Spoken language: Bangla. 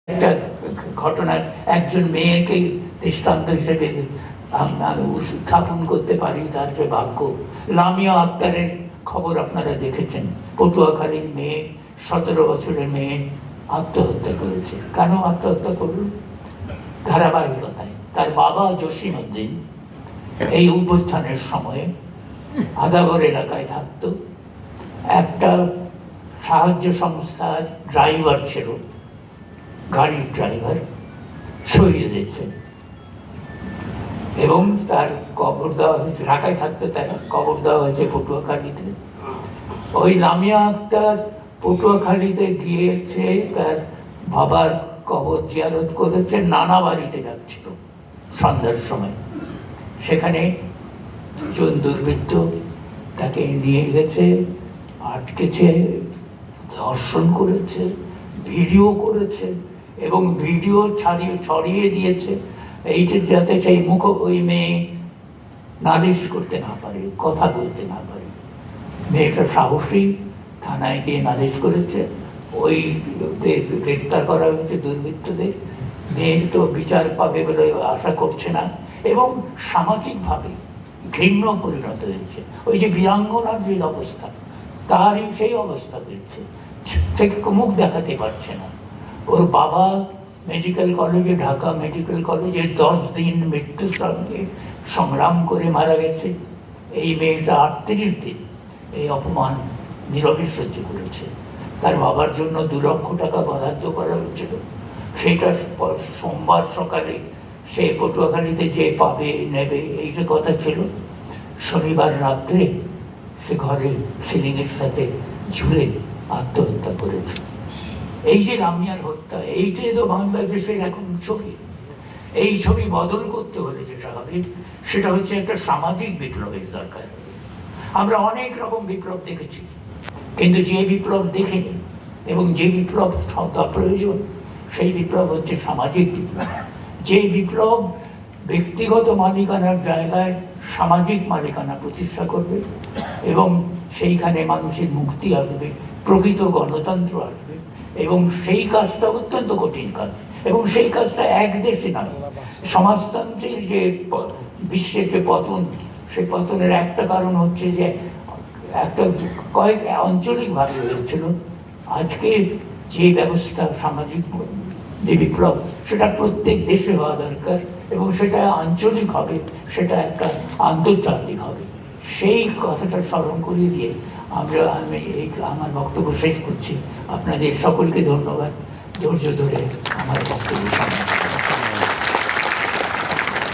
একটা ঘটনার একজন মেয়েকে দৃষ্টান্ত হিসেবে স্থাপন করতে পারি, তার যে ভাগ্য। লামিয়া আক্তারের খবর আপনারা দেখেছেন, পটুয়াখালীর মেয়ে, 17 বছরের মেয়ে আত্মহত্যা করেছে। কেন আত্মহত্যা করল? ধারাবাহিকতায় তার বাবা জসিম উদ্দিন এই অভ্যুত্থানের সময়ে আদাবর এলাকায় থাকত, একটা সাহায্য সংস্থার ড্রাইভার ছিল, গাড়ির ড্রাইভার, শহীদ হয়েছে এবং তার কবর দেওয়া হয়েছে, ঢাকায় থাকতে তার কবর দেওয়া হয়েছে পটুয়াখালীতে। ওই লামিয়া আক্তার পটুয়াখালীতে গিয়েছে, তার বাবার কবর জিয়ারত করেছে, নানা বাড়িতে যাচ্ছিল সন্ধ্যার সময়। সেখানে একজন দুর্বৃত্ত তাকে নিয়ে গেছে, আটকেছে, ধর্ষণ করেছে, ভিডিও করেছে এবং ভিডিও ছড়িয়ে দিয়েছে এইটা যাতে সেই ওই মেয়ে নালিশ করতে না পারে, কথা বলতে না পারে। মেয়েটা সাহসী, থানায় গিয়ে নালিশ করেছে, ওই গ্রেফতার করা হয়েছে দুর্বৃত্তদের। মেয়ের তো বিচার পাবে বলে আশা করছে না এবং সামাজিকভাবে ঘৃণ্য পরিণত হয়েছে। ওই যে বীরাঙ্গনার যে অবস্থা, তারই সেই অবস্থা হয়েছে, সে মুখ দেখাতে পারছে না। ওর বাবা মেডিকেল কলেজে, ঢাকা মেডিকেল কলেজে 10 দিন মৃত্যুর সঙ্গে সংগ্রাম করে মারা গেছে। এই মেয়েটা 38 দিন এই অপমান নীরবে সহ্য করেছে। তার বাবার জন্য 2 লক্ষ টাকা বরাদ্দ করা হয়েছিল, সেটা সোমবার সকালে সে পটুয়াখালীতে যে পাবে নেবে এই যে কথা ছিল, শনিবার রাত্রে সে ঘরে সিলিংয়ের সাথে ঝুলে আত্মহত্যা করেছে। এই যে লামিয়ার হত্যা, এইটাই তো বাংলাদেশের এখন ছবি। এই ছবি বদল করতে হলে যেটা হবে সেটা হচ্ছে একটা সামাজিক বিপ্লবের দরকার। আমরা অনেক রকম বিপ্লব দেখেছি, কিন্তু যে বিপ্লব দেখিনি এবং যে বিপ্লব প্রয়োজন সেই বিপ্লব হচ্ছে সামাজিক বিপ্লব। যে বিপ্লব ব্যক্তিগত মালিকানার জায়গায় সামাজিক মালিকানা প্রতিষ্ঠা করবে এবং সেইখানে মানুষের মুক্তি আসবে, প্রকৃত গণতন্ত্র আসবে। এবং সেই কাজটা অত্যন্ত কঠিন কাজ, এবং সেই কাজটা এক দেশে নয়। সমাজতন্ত্রের যে বিশ্বের যে পতন, সেই পতনের একটা কারণ হচ্ছে যে একটা কয়েক আঞ্চলিকভাবে হয়েছিল। আজকে যে ব্যবস্থা, সামাজিক যে বিপ্লব, সেটা প্রত্যেক দেশে হওয়া দরকার এবং সেটা আঞ্চলিক হবে, সেটা একটা আন্তর্জাতিক হবে। সেই কথাটা স্মরণ করিয়ে দিয়ে আমি আমার বক্তব্য শেষ করছি। আপনাদের সকলকে ধন্যবাদ ধৈর্য ধরে আমার বক্তব্য